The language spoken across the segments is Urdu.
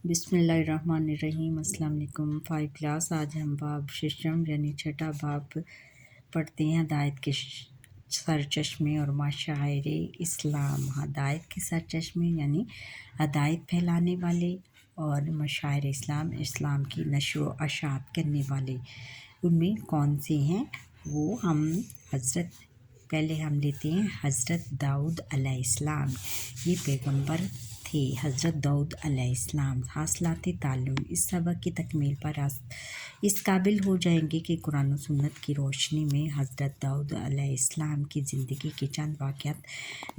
بسم اللہ الرحمن الرحیم۔ السلام علیکم۔ 5 کلاس، آج ہم باب ششم یعنی چھٹا باب پڑھتے ہیں، ہدایت کے سرچشمے اور مشاعر اسلام۔ ہدایت کے سرچشمے یعنی ہدایت پھیلانے والے، اور مشاعر اسلام اسلام کی نشر و اشاعت کرنے والے۔ ان میں کون سے ہیں وہ پہلے ہم لیتے ہیں حضرت داؤد علیہ السلام۔ یہ پیغمبر تھے حضرت داؤد علیہ السلام۔ حاصلات تعلم، اس سبق کی تکمیل پر اس قابل ہو جائیں گے کہ قرآن و سنت کی روشنی میں حضرت داؤد علیہ السلام کی زندگی کے چند واقعات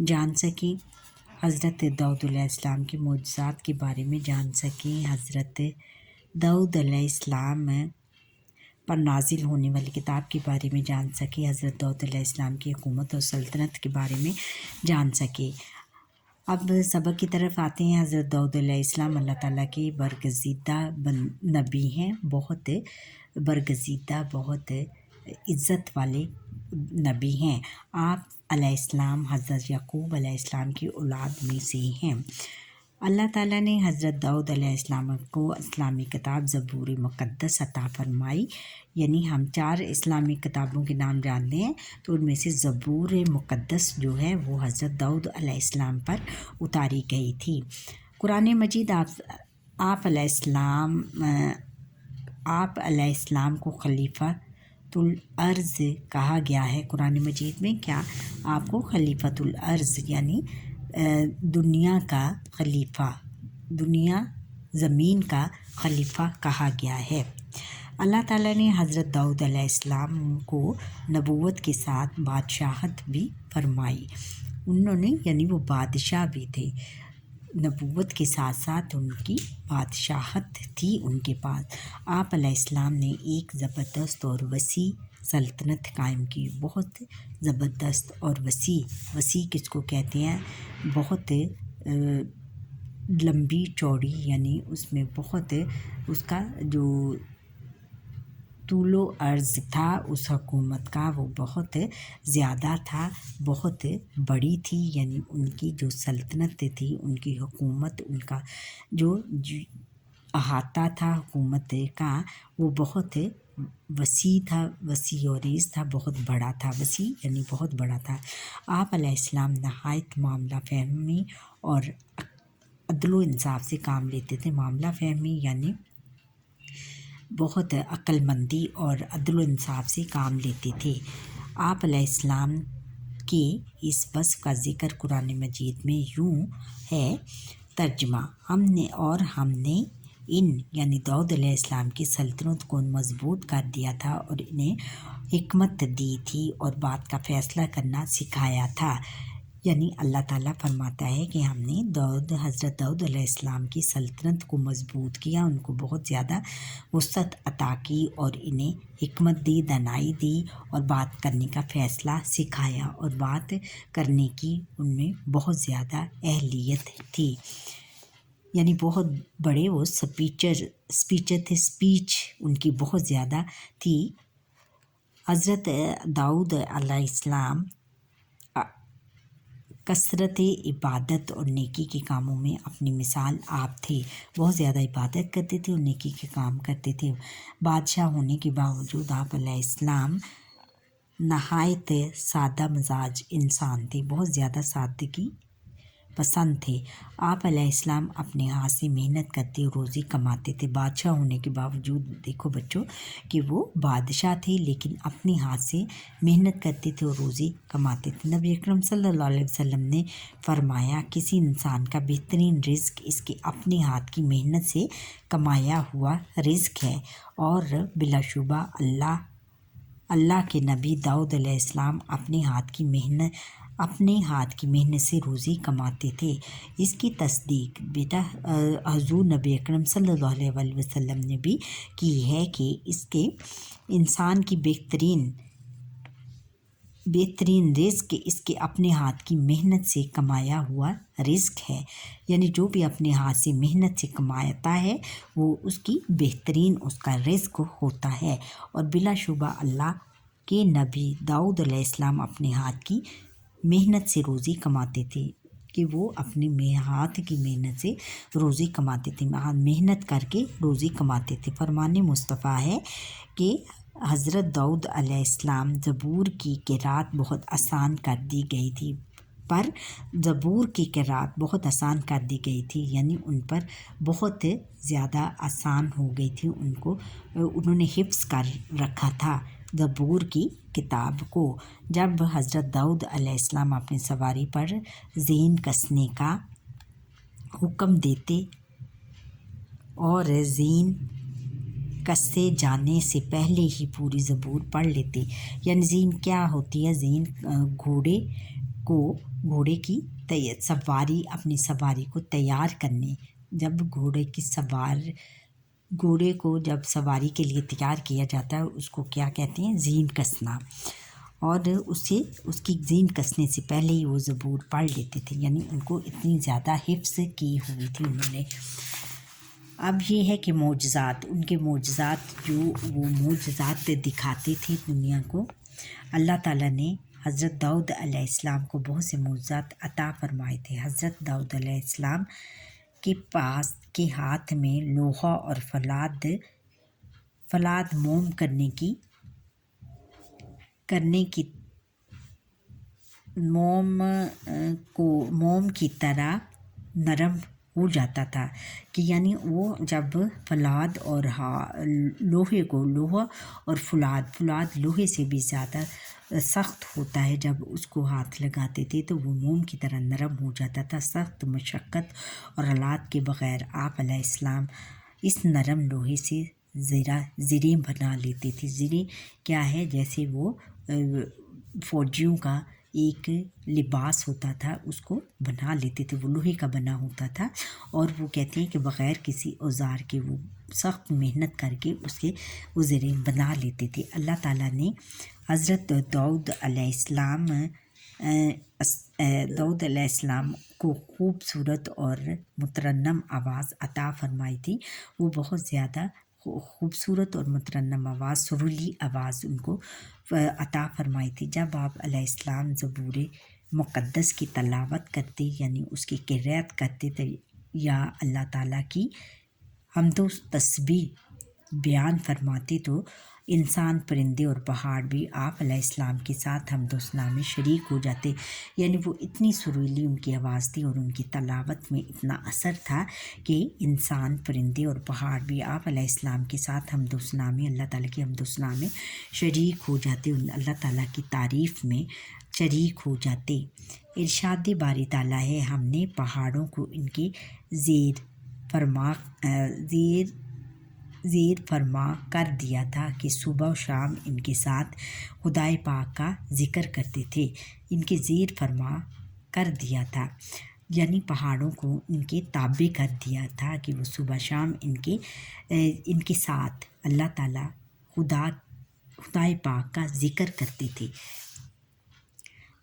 جان سکیں، حضرت داؤد علیہ السلام کے معجزات کے بارے میں جان سکیں، حضرت داؤد علیہ السلام پر نازل ہونے والی کتاب کے بارے میں جان سکے، حضرت داؤد علیہ السلام کی حکومت اور سلطنت کے بارے میں جان سکے۔ اب سبق کی طرف آتے ہیں۔ حضرت داؤد علیہ السلام اللہ تعالیٰ کے برگزیدہ نبی ہیں، بہت برگزیدہ، بہت عزت والے نبی ہیں۔ آپ علیہ السلام حضرت یعقوب علیہ السلام کی اولاد میں سے ہیں۔ اللہ تعالیٰ نے حضرت داؤد علیہ السلام کو اسلامی کتاب زبور مقدس عطا فرمائی، یعنی ہم 4 اسلامی کتابوں کے نام جانتے ہیں، تو ان میں سے زبور مقدس جو ہے وہ حضرت داؤد علیہ السلام پر اتاری گئی تھی۔ قرآن مجید آپ علیہ السلام کو خلیفۃ الارض کہا گیا ہے۔ قرآن مجید میں کیا آپ کو خلیفۃ الارض یعنی دنیا کا خلیفہ، دنیا زمین کا خلیفہ کہا گیا ہے۔ اللہ تعالیٰ نے حضرت داؤد علیہ السلام کو نبوت کے ساتھ بادشاہت بھی فرمائی۔ انہوں نے یعنی وہ بادشاہ بھی تھے، نبوت کے ساتھ ساتھ ان کی بادشاہت تھی ان کے پاس۔ آپ علیہ السلام نے ایک زبردست اور وسیع سلطنت قائم کی، بہت زبردست اور وسیع کس کو کہتے ہیں؟ بہت لمبی چوڑی، یعنی اس میں بہت اس کا جو طول و عرض تھا اس حکومت کا وہ بہت زیادہ تھا، بہت بڑی تھی، یعنی ان کی جو سلطنت تھی، ان کی حکومت، ان کا جو احاطہ تھا حکومت کا وہ بہت وسیع تھا، وسیع و عریض تھا، بہت بڑا تھا۔ وسیع یعنی بہت بڑا تھا۔ آپ علیہ السلام نہایت معاملہ فہمی اور عدل و انصاف سے کام لیتے تھے۔ معاملہ فہمی یعنی بہت عقل مندی اور عدل و انصاف سے کام لیتے تھے۔ آپ علیہ السلام کے اس وصف کا ذکر قرآن مجید میں یوں ہے، ترجمہ: ہم نے ان یعنی داؤد علیہ السلام کی سلطنت کو مضبوط کر دیا تھا اور انہیں حکمت دی تھی اور بات کا فیصلہ کرنا سکھایا تھا۔ یعنی اللہ تعالیٰ فرماتا ہے کہ ہم نے حضرت داؤد علیہ السلام کی سلطنت کو مضبوط کیا، ان کو بہت زیادہ وسعت عطا کی اور انہیں حکمت دی، دانائی دی اور بات کرنے کا فیصلہ سکھایا، اور بات کرنے کی ان میں بہت زیادہ اہلیت تھی، یعنی بہت بڑے وہ اسپیچر تھے، اسپیچ ان کی بہت زیادہ تھی۔ حضرت داؤد علیہ السلام کثرت عبادت اور نیکی کے کاموں میں اپنی مثال آپ تھے، بہت زیادہ عبادت کرتے تھے اور نیکی کے کام کرتے تھے۔ بادشاہ ہونے کے باوجود آپ علیہ السلام نہایت سادہ مزاج انسان تھے، بہت زیادہ سادگی پسند تھے۔ آپ علیہ السلام اپنے ہاتھ سے محنت کرتے اور روزی کماتے تھے۔ بادشاہ ہونے کے باوجود دیکھو بچوں کہ وہ بادشاہ تھے لیکن اپنے ہاتھ سے محنت کرتے تھے اور روزی کماتے تھے۔ نبی اکرم صلی اللہ علیہ وسلم نے فرمایا، کسی انسان کا بہترین رزق اس کے اپنے ہاتھ کی محنت سے کمایا ہوا رزق ہے، اور بلا شبہ اللہ کے نبی داؤد علیہ السلام اپنے ہاتھ کی محنت سے روزی کماتے تھے۔ اس کی تصدیق بیٹا حضور نبی اکرم صلی اللہ علیہ وسلم نے بھی کی ہے کہ اس کے انسان کی بہترین رزق اس کے اپنے ہاتھ کی محنت سے کمایا ہوا رزق ہے، یعنی جو بھی اپنے ہاتھ سے محنت سے کماتا ہے وہ اس کی بہترین اس کا رزق ہوتا ہے، اور بلا شبہ اللہ کے نبی داؤد علیہ السلام اپنے ہاتھ کی محنت سے روزی کماتے تھے۔ کہ وہ اپنے ہاتھ کی محنت سے روزی کماتے تھے، محنت کر کے روزی کماتے تھے۔ فرمان مصطفیٰ ہے کہ حضرت داؤد علیہ السلام زبور کی قرأت بہت آسان کر دی گئی تھی، پر زبور کی قرأت بہت آسان کر دی گئی تھی، یعنی ان پر بہت زیادہ آسان ہو گئی تھی، انہوں نے حفظ کر رکھا تھا زبور کی کتاب کو۔ جب حضرت داؤد علیہ السلام اپنی سواری پر زین کسنے کا حکم دیتے اور زین کسے جانے سے پہلے ہی پوری زبور پڑھ لیتے، یعنی زین کیا ہوتی ہے؟ زین گھوڑے کی سواری، اپنی سواری کو تیار کرنے، جب گھوڑے کو جب سواری کے لیے تیار کیا جاتا ہے اس کو کیا کہتے ہیں؟ زین کسنا، اور اس کی زین کسنے سے پہلے ہی وہ زبور پڑھ لیتے تھے، یعنی ان کو اتنی زیادہ حفظ کی ہوئی تھی انہوں نے۔ اب یہ ہے کہ معجزات، ان کے معجزات جو وہ معجزات دکھاتے تھے دنیا کو، اللہ تعالیٰ نے حضرت داؤد علیہ السلام کو بہت سے معجزات عطا فرمائے تھے۔ حضرت داؤد علیہ السلام کے ہاتھ میں لوہا اور فولاد موم موم کی طرح نرم ہو جاتا تھا، کہ یعنی وہ جب فولاد اور لوہا اور فولاد لوہے سے بھی زیادہ سخت ہوتا ہے، جب اس کو ہاتھ لگاتے تھے تو وہ موم کی طرح نرم ہو جاتا تھا۔ سخت مشقت اور آلات کے بغیر آپ علیہ السلام اس نرم لوہے سے زریں بنا لیتے تھے۔ زریں کیا ہے؟ جیسے وہ فوجیوں کا ایک لباس ہوتا تھا، اس کو بنا لیتے تھے، وہ لوہے کا بنا ہوتا تھا، اور وہ کہتے ہیں کہ بغیر کسی اوزار کے وہ سخت محنت کر کے وہ زریں بنا لیتے تھے۔ اللہ تعالیٰ نے حضرت داؤد علیہ السلام کو خوبصورت اور مترنم آواز عطا فرمائی تھی، وہ بہت زیادہ خوبصورت اور مترنم آواز، سریلی آواز ان کو عطا فرمائی تھی۔ جب آپ علیہ السلام زبور مقدس کی تلاوت کرتے، یعنی اس کی قرأت کرتے تھے، یا اللہ تعالیٰ کی حمد و تسبیح بیان فرماتے، تو انسان، پرندے اور پہاڑ بھی آپ علیہ السلام کے ساتھ حمد و ثنا میں شریک ہو جاتے، یعنی وہ اتنی سریلی ان کی آواز تھی اور ان کی تلاوت میں اتنا اثر تھا کہ انسان، پرندے اور پہاڑ بھی آپ علیہ السلام کے ساتھ حمد و ثنا میں، اللہ تعالیٰ کی حمد و ثنا میں شریک ہو جاتے، اللہ تعالیٰ کی تعریف میں شریک ہو جاتے۔ ارشاد باری تعالیٰ ہے، ہم نے پہاڑوں کو ان کے زیر فرما کر دیا تھا کہ صبح و شام ان کے ساتھ خدائے پاک کا ذکر کرتے تھے۔ ان کے زیر فرما کر دیا تھا، یعنی پہاڑوں کو ان کے تابع کر دیا تھا کہ وہ صبح شام ان کے ساتھ اللہ تعالیٰ خدائے پاک کا ذکر کرتے تھے۔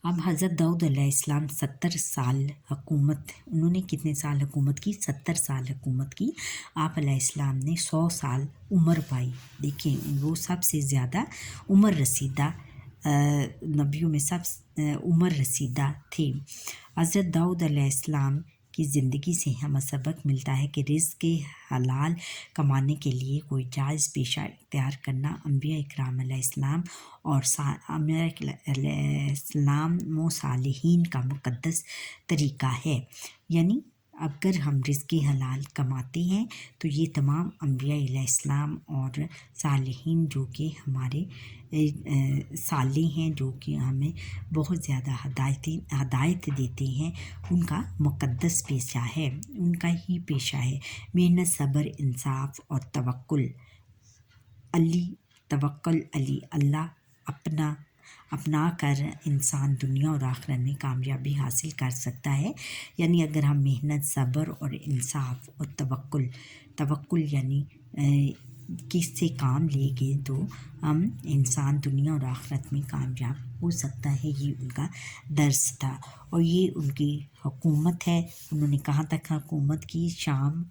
اب حضرت داؤد علیہ السلام 70 سال حکومت، انہوں نے کتنے سال حکومت کی؟ 70 سال حکومت کی۔ آپ علیہ السلام نے 100 سال عمر پائی۔ دیکھیں، وہ سب سے زیادہ عمر رسیدہ نبیوں میں عمر رسیدہ تھے۔ حضرت داؤد علیہ السلام کی زندگی سے ہمیں سبق ملتا ہے کہ رزق حلال کمانے کے لیے کوئی جائز پیشہ اختیار کرنا انبیاء اکرام علیہ السلام اور صالحین کا مقدس طریقہ ہے، یعنی اگر ہم رزق حلال کماتے ہیں تو یہ تمام انبیاء علیہ السلام اور صالحین جو کہ ہمارے صالح ہیں، جو کہ ہمیں بہت زیادہ ہدایت دیتے ہیں، ان کا مقدس پیشہ ہے، ان کا ہی پیشہ ہے۔ محنت، صبر، انصاف اور توکل علی اللہ اپنا کر انسان دنیا اور آخرت میں کامیابی حاصل کر سکتا ہے، یعنی اگر ہم محنت، صبر اور انصاف اور توکل یعنی کس سے کام لے گے تو ہم انسان دنیا اور آخرت میں کامیاب ہو سکتا ہے۔ یہ ان کا درس تھا، اور یہ ان کی حکومت ہے۔ انہوں نے کہاں تک حکومت کی؟ شام،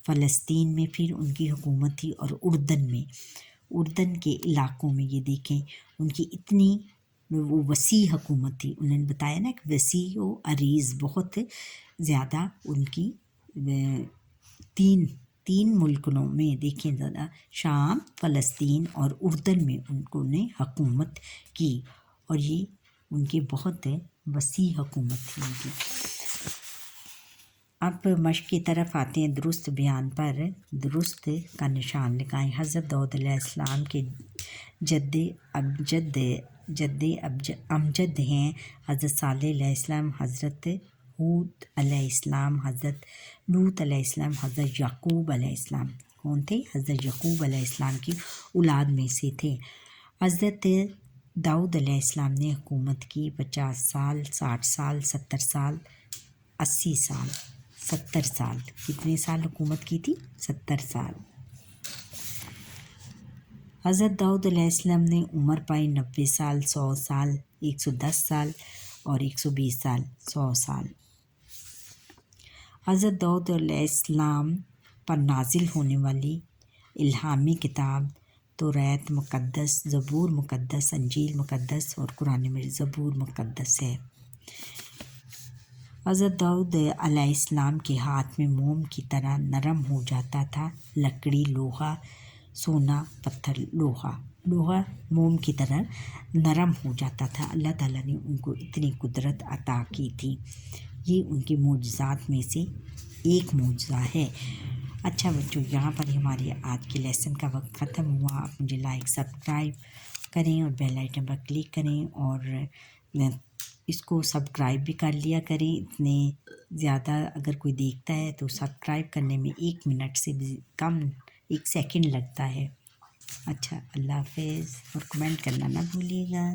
فلسطین میں پھر ان کی حکومت تھی، اور اردن کے علاقوں میں۔ یہ دیکھیں ان کی اتنی وہ وسیع حکومت تھی. انہوں نے بتایا نا کہ وسیع و عریض، بہت زیادہ ان کی تین ملکوں میں دیکھیں ذرا، شام، فلسطین اور اردن میں ان کو نے حکومت کی، اور یہ ان کی بہت وسیع حکومت تھی ان کی. اب مشق کی طرف آتے ہیں. درست بیان پر درست کا نشان لگائیں. حضرت داؤد علیہ السلام کے جد امجد ہیں حضرت صالح علیہ السلام، حضرت ہود علیہ السلام، حضرت لوط علیہ السلام، حضرت یعقوب علیہ السلام. کون تھے؟ حضرت یعقوب علیہ السلام کی اولاد میں سے تھے. حضرت داؤد علیہ السلام نے حکومت کی 50 سال، 60 سال، 70 سال، 80 سال، 70 سال. کتنے سال حکومت کی تھی؟ 70 سال. حضرت داؤد علیہ السلام نے عمر پائی 90 سال، 100 سال، 110 سال اور 120 سال، 100 سال. حضرت داؤد علیہ السلام پر نازل ہونے والی الہامی کتاب توریت مقدس، زبور مقدس، انجیل مقدس اور قرآن مجید زبور مقدس ہے. حضرت داؤد علیہ السلام کے ہاتھ میں موم کی طرح نرم ہو جاتا تھا. لکڑی، لوہا، سونا، پتھر. لوہا موم کی طرح نرم ہو جاتا تھا. اللہ تعالیٰ نے ان کو اتنی قدرت عطا کی تھی. یہ ان کے معجزات میں سے ایک معجزہ ہے. اچھا بچوں، یہاں پر ہماری آج کے لیسن کا وقت ختم ہوا. آپ مجھے لائک، سبسکرائب کریں اور بیل آئیکن پر کلک کریں، اور اس کو سبسکرائب بھی کر لیا کریں. اتنے زیادہ اگر کوئی دیکھتا ہے تو سبسکرائب کرنے میں 1 منٹ سے بھی کم، 1 سیکنڈ لگتا ہے. اچھا، اللہ حافظ، اور کمنٹ کرنا نہ بھولیے گا.